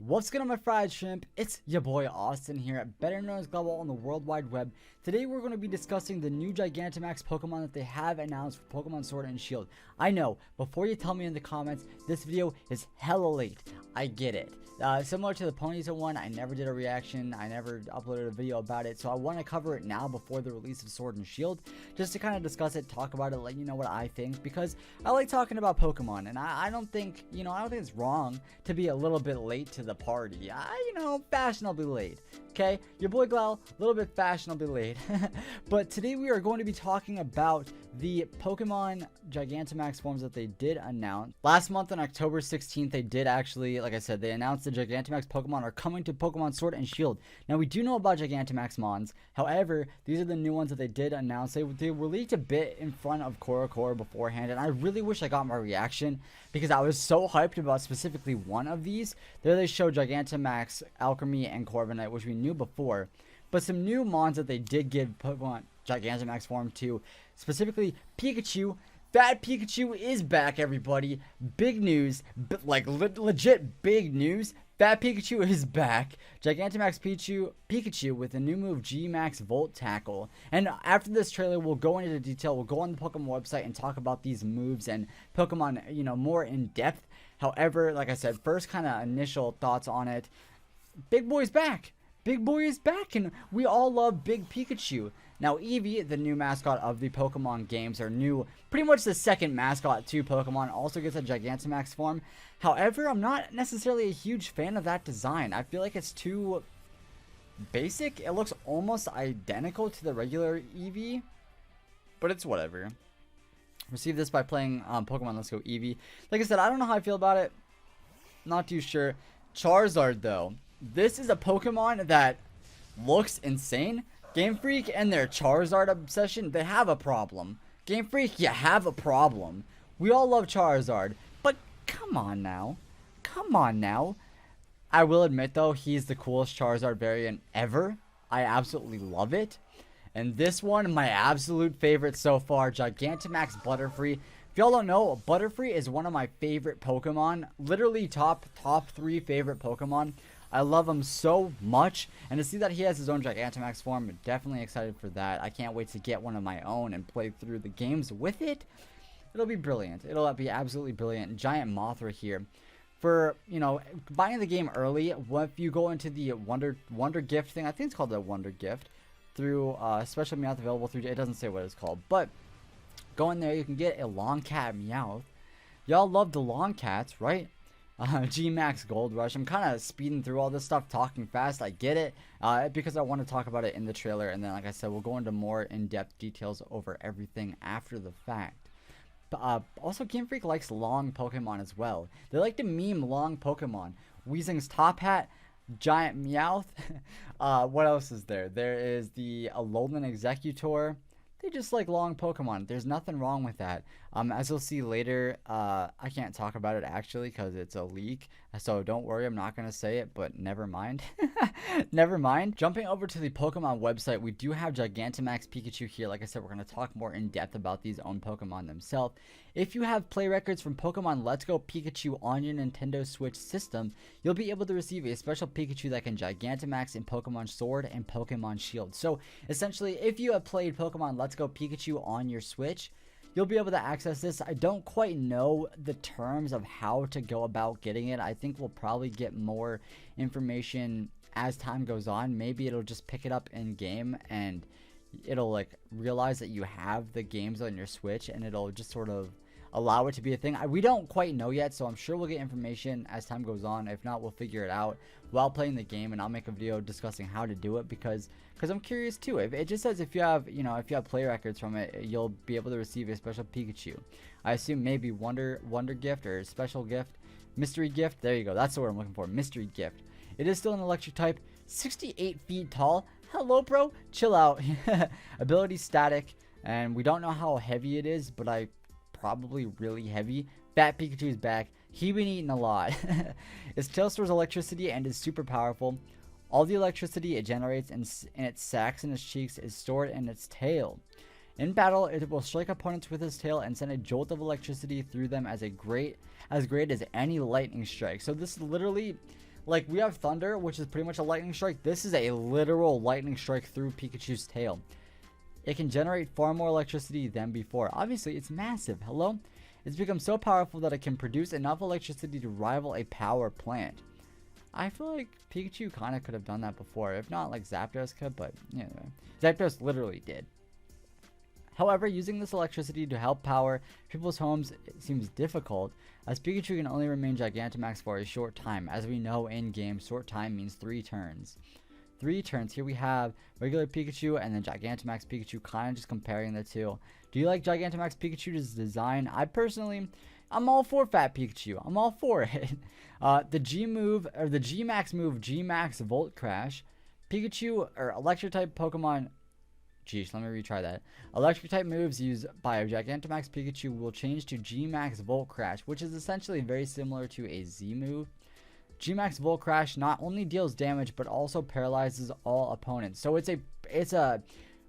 What's going on, my fried shrimp? It's your boy Austin here, better known as Glowl on the World Wide Web. Today we're going to be discussing the new Gigantamax Pokemon that they have announced for Pokemon Sword and Shield. I know, before you tell me in the comments, this video is hella late. I get it. Similar to the Ponyta one, I never did a reaction, I never uploaded a video about it, so I want to cover it now before the release of Sword and Shield, just to kind of discuss it, talk about it, let you know what I think, because I like talking about Pokemon, and I don't think, I don't think it's wrong to be a little bit late to the party. Fashionably late. Okay, your boy Glowl, a little bit fashionably late. But today we are going to be talking about the Pokemon Gigantamax forms that they did announce. Last month on October 16th, they did actually, like I said, they announced the Gigantamax Pokemon are coming to Pokemon Sword and Shield. Now, we do know about Gigantamax Mons. However, these are the new ones that they did announce. They were leaked a bit in front of Korokoro beforehand, and I really wish I got my reaction because I was so hyped about specifically one of these. There they show Gigantamax, Alchemy, and Corviknight, which we knew before. But some new Mons that they did give Pokemon Gigantamax form to, specifically Pikachu. Fat Pikachu is back, everybody. Big news, legit big news. Fat Pikachu is back. Gigantamax Pikachu with a new move, G-Max Volt Tackle. And after this trailer, we'll go into detail. We'll go on the Pokemon website and talk about these moves and Pokemon, more in depth. However, like I said, first kind of initial thoughts on it. Big boy's back. Big boy is back, and we all love Big Pikachu. Now, Eevee, the new mascot of the Pokemon games, or pretty much the second mascot to Pokemon, also gets a Gigantamax form. However, I'm not necessarily a huge fan of that design. I feel like it's too basic. It looks almost identical to the regular Eevee, but it's whatever. Received this by playing Pokemon Let's Go Eevee. Like I said, I don't know how I feel about it. Not too sure. Charizard, though. This is a Pokemon that looks insane. Game Freak and their Charizard obsession, they have a problem. Game Freak, you have a problem. We all love Charizard, but come on now. Come on now. I will admit, though, he's the coolest Charizard variant ever. I absolutely love it. And this one, my absolute favorite so far, Gigantamax Butterfree. If y'all don't know, Butterfree is one of my favorite Pokemon. Literally top 3 favorite Pokemon. I love him so much, and to see that he has his own Gigantamax form, I'm definitely excited for that. I can't wait to get one of my own and play through the games with it. It'll be brilliant. It'll be absolutely brilliant. Giant Mothra here. For, buying the game early, if you go into the Wonder Gift thing, I think it's called the Wonder Gift, through special Meowth available through, it doesn't say what it's called, but go in there, you can get a Long Cat Meowth. Y'all love the Long Cats, right? G-Max Gold Rush. I'm kind of speeding through all this stuff, talking fast. I get it, because I want to talk about it in the trailer, and then, like I said, we'll go into more in-depth details over everything after the fact. But also, Game Freak likes long Pokemon as well. They like to meme long Pokemon. Weezing's Top Hat, Giant Meowth. What else is there? There is the Alolan Executor. They just like long Pokemon. There's nothing wrong with that. As you'll see later, I can't talk about it actually because it's a leak. So don't worry, I'm not going to say it, but never mind. Never mind. Jumping over to the Pokemon website, we do have Gigantamax Pikachu here. Like I said, we're going to talk more in depth about these own Pokemon themselves. If you have play records from Pokemon Let's Go Pikachu on your Nintendo Switch system, you'll be able to receive a special Pikachu that can Gigantamax in Pokemon Sword and Pokemon Shield. So essentially, if you have played Pokemon Let's Go Pikachu on your Switch, you'll be able to access this. I don't quite know the terms of how to go about getting it. I think we'll probably get more information as time goes on. Maybe it'll just pick it up in game and it'll realize that you have the games on your Switch and it'll just sort of allow it to be a thing. We don't quite know yet, so I'm sure we'll get information as time goes on. If not, we'll figure it out while playing the game, and I'll make a video discussing how to do it because I'm curious too. If it just says if you have play records from it, you'll be able to receive a special Pikachu. I assume maybe Wonder Gift or special gift, mystery gift. There you go. That's the word I'm looking for. Mystery gift. It is still an electric type, 68 feet tall. Hello, bro. Chill out. Ability static, and we don't know how heavy it is, but probably really heavy. Fat Pikachu's back. He been eating a lot. Its tail stores electricity and is super powerful. All the electricity it generates in its sacs and its cheeks is stored in its tail. In battle, it will strike opponents with its tail and send a jolt of electricity through them as great as any lightning strike. So this is literally Like, we have Thunder, which is pretty much a lightning strike. This is a literal lightning strike through Pikachu's tail. It can generate far more electricity than before. Obviously, it's massive. Hello? It's become so powerful that it can produce enough electricity to rival a power plant. I feel like Pikachu kind of could have done that before. If not, like Zapdos could, but anyway. Zapdos literally did. However, using this electricity to help power people's homes seems difficult, as Pikachu can only remain Gigantamax for a short time. As we know in game, short time means 3 turns. 3 turns. Here we have regular Pikachu and then Gigantamax Pikachu, kind of just comparing the two. Do you like Gigantamax Pikachu's design? I'm all for Fat Pikachu. I'm all for it. The G move, or the G Max move, G Max Volt Crash. Pikachu, or Electric type Pokemon. Geez, let me retry that. Electric type moves used by a Gigantamax Pikachu will change to G Max Volt Crash, which is essentially very similar to a Z move. G Max Volt Crash not only deals damage but also paralyzes all opponents. So it's a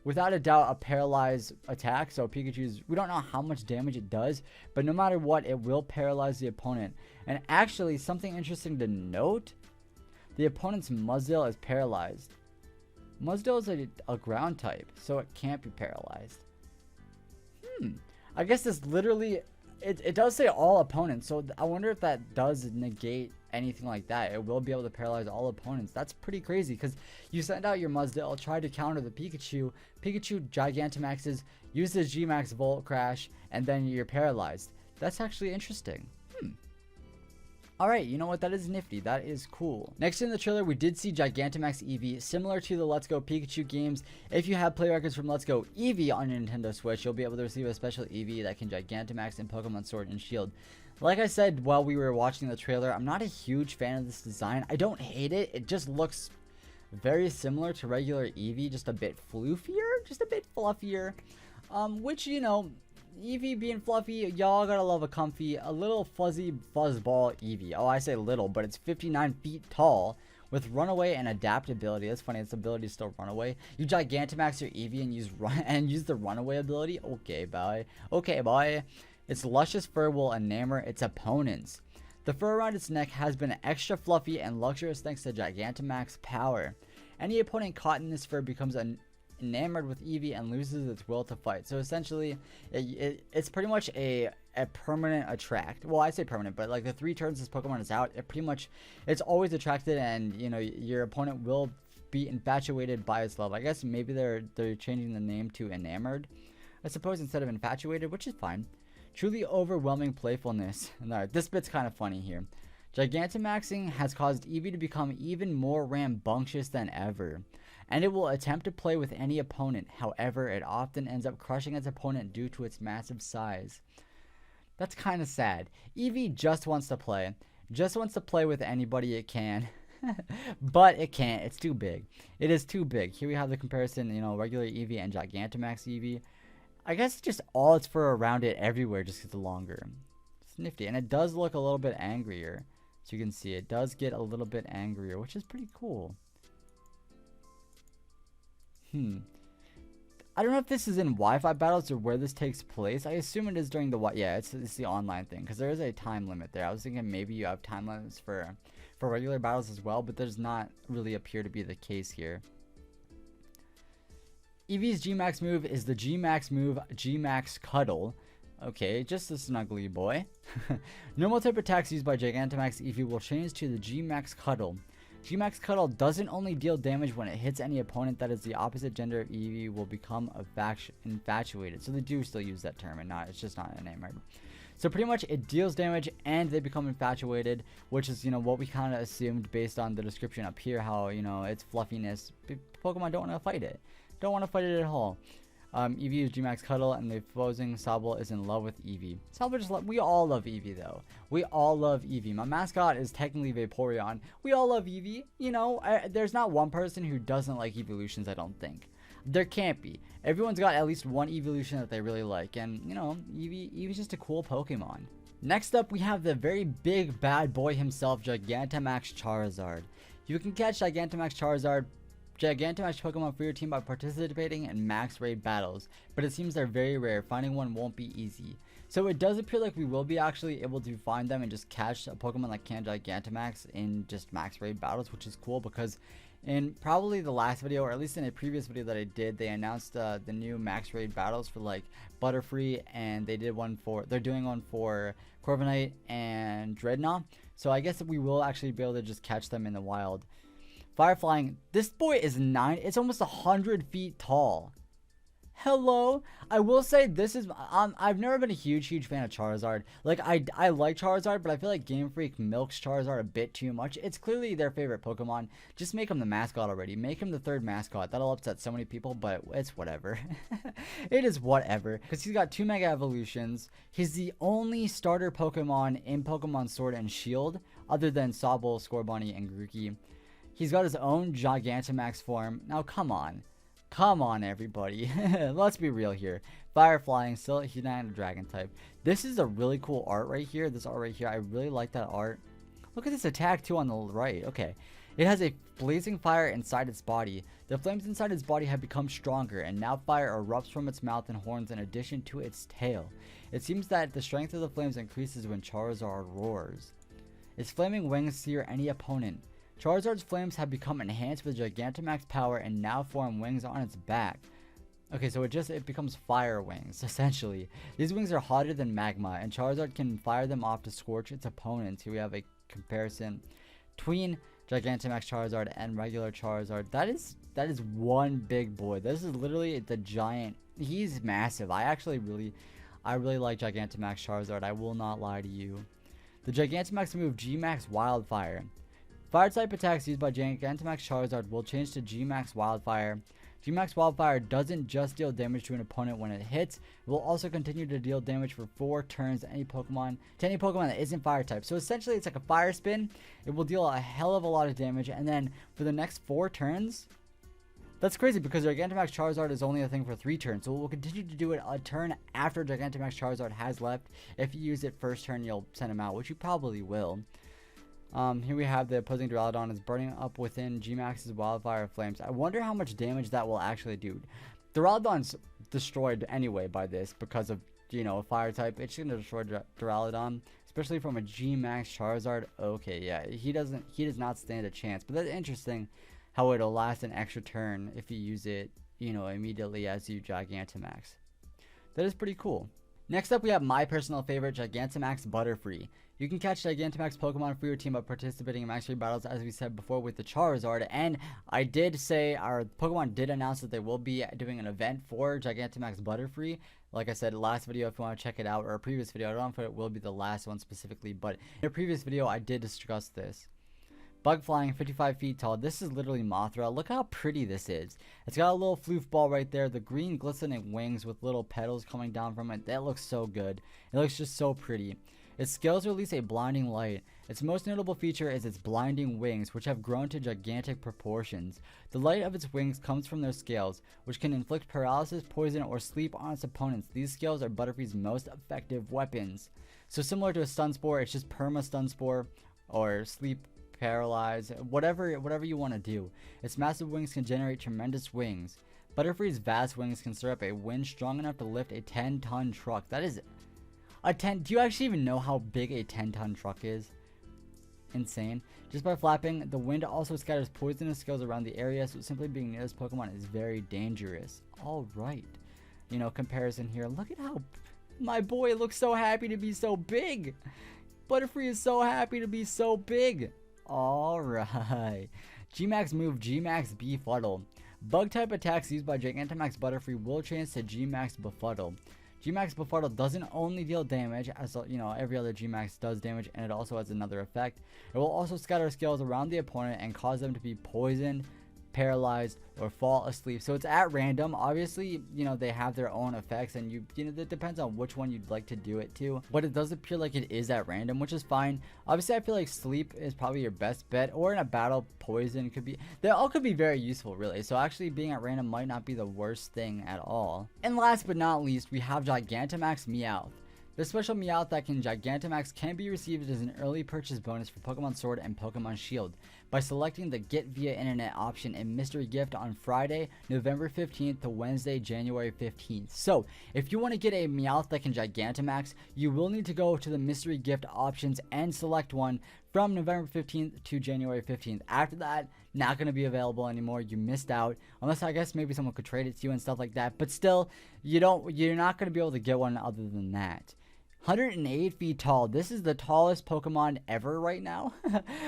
without a doubt a paralyzed attack. So Pikachu's, we don't know how much damage it does, but no matter what, it will paralyze the opponent. And actually, something interesting to note, the opponent's Muzdale is paralyzed. Muzdale is a ground type, so it can't be paralyzed. I guess this literally, it does say all opponents, so I wonder if that does negate anything like that. It will be able to paralyze all opponents. That's pretty crazy, because you send out your Muzdale, try to counter the Pikachu. Pikachu Gigantamaxes, uses G-Max Volt Crash, and then you're paralyzed. That's actually interesting. Alright, you know what? That is nifty. That is cool. Next in the trailer, we did see Gigantamax Eevee. Similar to the Let's Go Pikachu games, if you have play records from Let's Go Eevee on your Nintendo Switch, you'll be able to receive a special Eevee that can Gigantamax in Pokemon Sword and Shield. Like I said while we were watching the trailer, I'm not a huge fan of this design. I don't hate it. It just looks very similar to regular Eevee, just a bit floofier, just a bit fluffier. Which, you know, Eevee being fluffy, y'all gotta love a little fuzzy fuzzball Eevee. Oh, I say little, but it's 59 feet tall with runaway and adaptability. That's funny, its ability to still run away. You Gigantamax your Eevee and use the runaway ability. Okay, bye. Okay, bye. Its luscious fur will enamor its opponents. The fur around its neck has been extra fluffy and luxurious thanks to Gigantamax power. Any opponent caught in this fur becomes enamored with Eevee and loses its will to fight. So essentially, it's pretty much a permanent attract. Well, I say permanent, but like the 3 turns this Pokemon is out, it's always attracted, and you know your opponent will be infatuated by its love. I guess maybe they're changing the name to enamored, I suppose, instead of infatuated, which is fine. Truly overwhelming playfulness. Alright, this bit's kind of funny here. Gigantamaxing has caused Eevee to become even more rambunctious than ever, and it will attempt to play with any opponent. However, it often ends up crushing its opponent due to its massive size. That's kind of sad. Eevee just wants to play. Just wants to play with anybody it can. But it can't. It's too big. It is too big. Here we have the comparison, you know, regular Eevee and Gigantamax Eevee. I guess just all its fur around it everywhere just gets longer. It's nifty. And it does look a little bit angrier. So you can see it does get a little bit angrier, which is pretty cool. I don't know if this is in Wi-Fi battles or where this takes place. I assume it is during the it's the online thing, because there is a time limit there. I was thinking maybe you have time limits for regular battles as well, but there's not really appear to be the case here. Eevee's G-Max move is the G-Max move G-Max Cuddle. Okay, just a snuggly boy. Normal type attacks used by Gigantamax Eevee will change to the G-Max Cuddle. G-Max Cuddle doesn't only deal damage when it hits any opponent that is the opposite gender of Eevee will become infatuated. So they do still use that term, and it's just not enamored. So pretty much it deals damage and they become infatuated, which is, you know, what we kind of assumed based on the description up here, how, you know, its fluffiness. Pokemon don't want to fight it. Don't want to fight it at all. Eevee is G-Max Cuddle, and the opposing Sobble is in love with Eevee. We all love Eevee, though. We all love Eevee. My mascot is technically Vaporeon. We all love Eevee. You know, there's not one person who doesn't like evolutions, I don't think. There can't be. Everyone's got at least one evolution that they really like, and, you know, Eevee's just a cool Pokemon. Next up, we have the very big bad boy himself, Gigantamax Charizard. You can catch Gigantamax Gigantamax Pokemon for your team by participating in max raid battles, but it seems they're very rare. Finding one won't be easy. So it does appear like we will be actually able to find them and just catch a Pokemon like Gigantamax in just max raid battles, which is cool because in probably the last video, or at least in a previous video that I did, they announced the new max raid battles for like Butterfree, and they're doing one for Corviknight and Dreadnought. So I guess that we will actually be able to just catch them in the wild. Fire Flying, this boy is it's almost 100 feet tall. Hello. I will say this is I've never been a huge fan of Charizard. Like I like Charizard, but I feel like Game Freak milks Charizard a bit too much. It's clearly their favorite Pokemon. Just make him the mascot already. Make him the third mascot. That'll upset so many people, but it's whatever. It is whatever, because he's got 2 Mega Evolutions. He's the only starter Pokemon in Pokemon Sword and Shield other than Sobble, Scorbunny, and Grookey. He's got his own Gigantamax form. Now come on. Come on, everybody. Let's be real here. Fire Flying, still he's not a dragon type. This is a really cool art right here. This art right here, I really like that art. Look at this attack too on the right. Okay. It has a blazing fire inside its body. The flames inside its body have become stronger, and now fire erupts from its mouth and horns in addition to its tail. It seems that the strength of the flames increases when Charizard roars. Its flaming wings sear any opponent. Charizard's flames have become enhanced with Gigantamax power and now form wings on its back. Okay, so it becomes fire wings, essentially. These wings are hotter than magma, and Charizard can fire them off to scorch its opponents. Here we have a comparison between Gigantamax Charizard and regular Charizard. That is one big boy. This is literally the giant. He's massive. I really like Gigantamax Charizard. I will not lie to you. The Gigantamax move G-Max Wildfire. Fire type attacks used by Gigantamax Charizard will change to G-Max Wildfire. G-Max Wildfire doesn't just deal damage to an opponent when it hits, it will also continue to deal damage for 4 turns to any Pokemon that isn't fire type. So essentially it's like a fire spin. It will deal a hell of a lot of damage, and then for the next 4 turns, that's crazy because Gigantamax Charizard is only a thing for 3 turns. So we'll continue to do it a turn after Gigantamax Charizard has left. If you use it first turn, you'll send him out, which you probably will. Here we have the opposing Duraludon is burning up within G-Max's Wildfire Flames. I wonder how much damage that will actually do. Duraludon's destroyed anyway by this because of, a fire type. It's going to destroy Duraludon, especially from a G-Max Charizard. Okay, yeah, he does not stand a chance. But that's interesting how it'll last an extra turn if you use it, immediately as you Gigantamax. That is pretty cool. Next up, we have my personal favorite, Gigantamax Butterfree. You can catch Gigantamax Pokemon for your team by participating in max raid battles, as we said before, with the Charizard. And I did say our Pokemon did announce that they will be doing an event for Gigantamax Butterfree. Like I said, last video, if you want to check it out, or a previous video, I don't know if it will be the last one specifically, but in a previous video, I did discuss this. Bug Flying, 55 feet tall. This is literally Mothra. Look how pretty this is. It's got a little floof ball right there. The green glistening wings with little petals coming down from it. That looks so good. It looks just so pretty. Its scales release a blinding light. Its most notable feature is its blinding wings, which have grown to gigantic proportions. The light of its wings comes from their scales, which can inflict paralysis, poison, or sleep on its opponents. These scales are Butterfree's most effective weapons. So similar to a Stun Spore, it's just Perma Stun Spore, or Sleep Paralyze, whatever you want to do. Its massive wings can generate tremendous wings. Butterfree's vast wings can stir up a wind strong enough to lift a 10-ton truck. That is a 10. Do you actually even know how big a 10-ton truck is? Insane. Just by flapping, the wind also scatters poisonous scales around the area, so simply being near this Pokemon is very dangerous. Alright. Comparison here. Look at how my boy looks so happy to be so big. Butterfree is so happy to be so big. Alright. G-Max move G-Max Befuddle. Bug type attacks used by Gigantamax Butterfree will change to G-Max Befuddle. G-Max Befuddle doesn't only deal damage, as every other G-Max does damage, and it also has another effect. It will also scatter scales around the opponent and cause them to be poisoned, paralyzed, or fall asleep. So it's at random. Obviously, they have their own effects, and it depends on which one you'd like to do it to, but it does appear like it is at random, which is fine. Obviously, I feel like sleep is probably your best bet, or in a battle, poison could be. They all could be very useful, really. So actually being at random might not be the worst thing at all. And last but not least, we have Gigantamax Meowth. This special Meowth that can Gigantamax can be received as an early purchase bonus for Pokemon Sword and Pokemon Shield. by selecting the Get Via Internet option in Mystery Gift on Friday, November 15th to Wednesday, January 15th. So, if you want to get a Meowth that can Gigantamax, you will need to go to the Mystery Gift options and select one from November 15th to January 15th. After that, not going to be available anymore. You missed out. Unless, I guess, maybe someone could trade it to you and stuff like that. But still, you're not going to be able to get one other than that. 108 feet tall. This is the tallest Pokemon ever right now.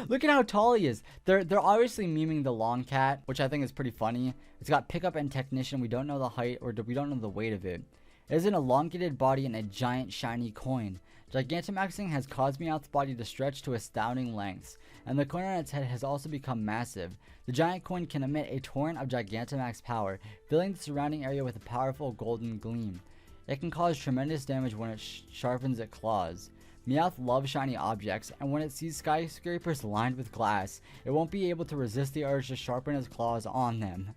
Look at how tall he is. They're obviously memeing the long cat, which I think is pretty funny. It's got pickup and technician. We don't know the height, or we don't know the weight of it. It has an elongated body and a giant shiny coin. Gigantamaxing has caused Meowth's body to stretch to astounding lengths, and the coin on its head has also become massive. The giant coin can emit a torrent of Gigantamax power, filling the surrounding area with a powerful golden gleam. It can cause tremendous damage when it sharpens its claws. Meowth loves shiny objects, and when it sees skyscrapers lined with glass, it won't be able to resist the urge to sharpen its claws on them.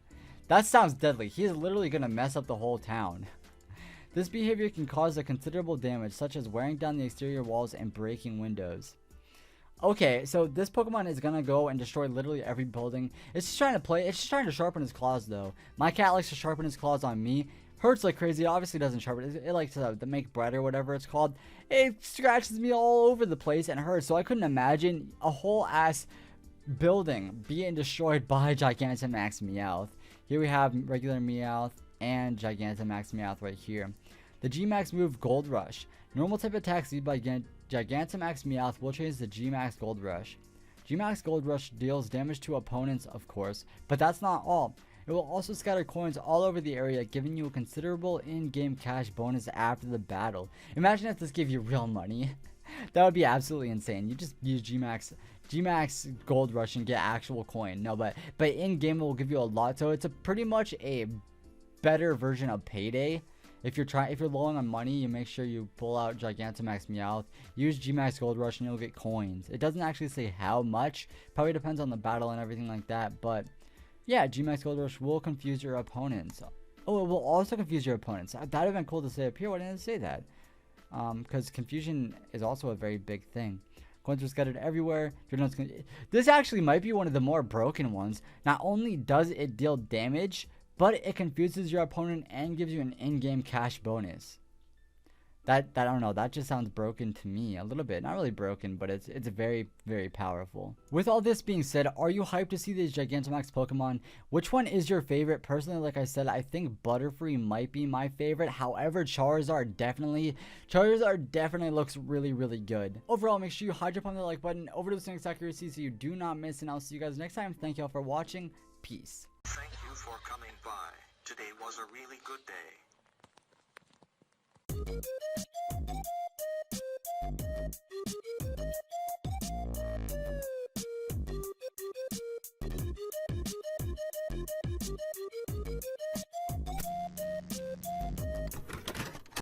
That sounds deadly. He is literally going to mess up the whole town. This behavior can cause a considerable damage, such as wearing down the exterior walls and breaking windows. Okay, so this Pokemon is gonna go and destroy literally every building. It's just trying to play. It's just trying to sharpen his claws, though. My cat likes to sharpen his claws on me. Hurts like crazy. It obviously doesn't sharpen. It likes to make bread or whatever it's called. It scratches me all over the place and hurts. So I couldn't imagine a whole ass building being destroyed by Gigantamax Meowth. Here we have regular Meowth and Gigantamax Meowth right here. The G-Max move Gold Rush. Normal type attacks used by Gigantamax Meowth will change the G-Max Gold Rush. G-Max Gold Rush deals damage to opponents, of course, but that's not all. It will also scatter coins all over the area, giving you a considerable in-game cash bonus after the battle. Imagine if this gave you real money. That would be absolutely insane. You just use G-Max Gold Rush and get actual coin. No, but in-game it will give you a lot. So it's pretty much a better version of Payday. If you're low on money, you make sure you pull out Gigantamax Meowth, use G-Max Gold Rush, and you'll get coins. It doesn't actually say how much. Probably depends on the battle and everything like that. But yeah, G-Max Gold Rush will confuse your opponents. Oh, it will also confuse your opponents. That would have been cool to say up here. Why didn't it say that? Because confusion is also a very big thing. Coins are scattered everywhere. This actually might be one of the more broken ones. Not only does it deal damage, but it confuses your opponent and gives you an in-game cash bonus. That I don't know, that just sounds broken to me a little bit. Not really broken, but it's very, very powerful. With all this being said, are you hyped to see these Gigantamax Pokemon? Which one is your favorite? Personally, like I said, I think Butterfree might be my favorite. However, Charizard definitely looks really, really good. Overall, make sure you hide up on the like button over to the next accuracy so you do not miss, and I'll see you guys next time. Thank you all for watching. Peace. Thank you for coming by. Today was a really good day.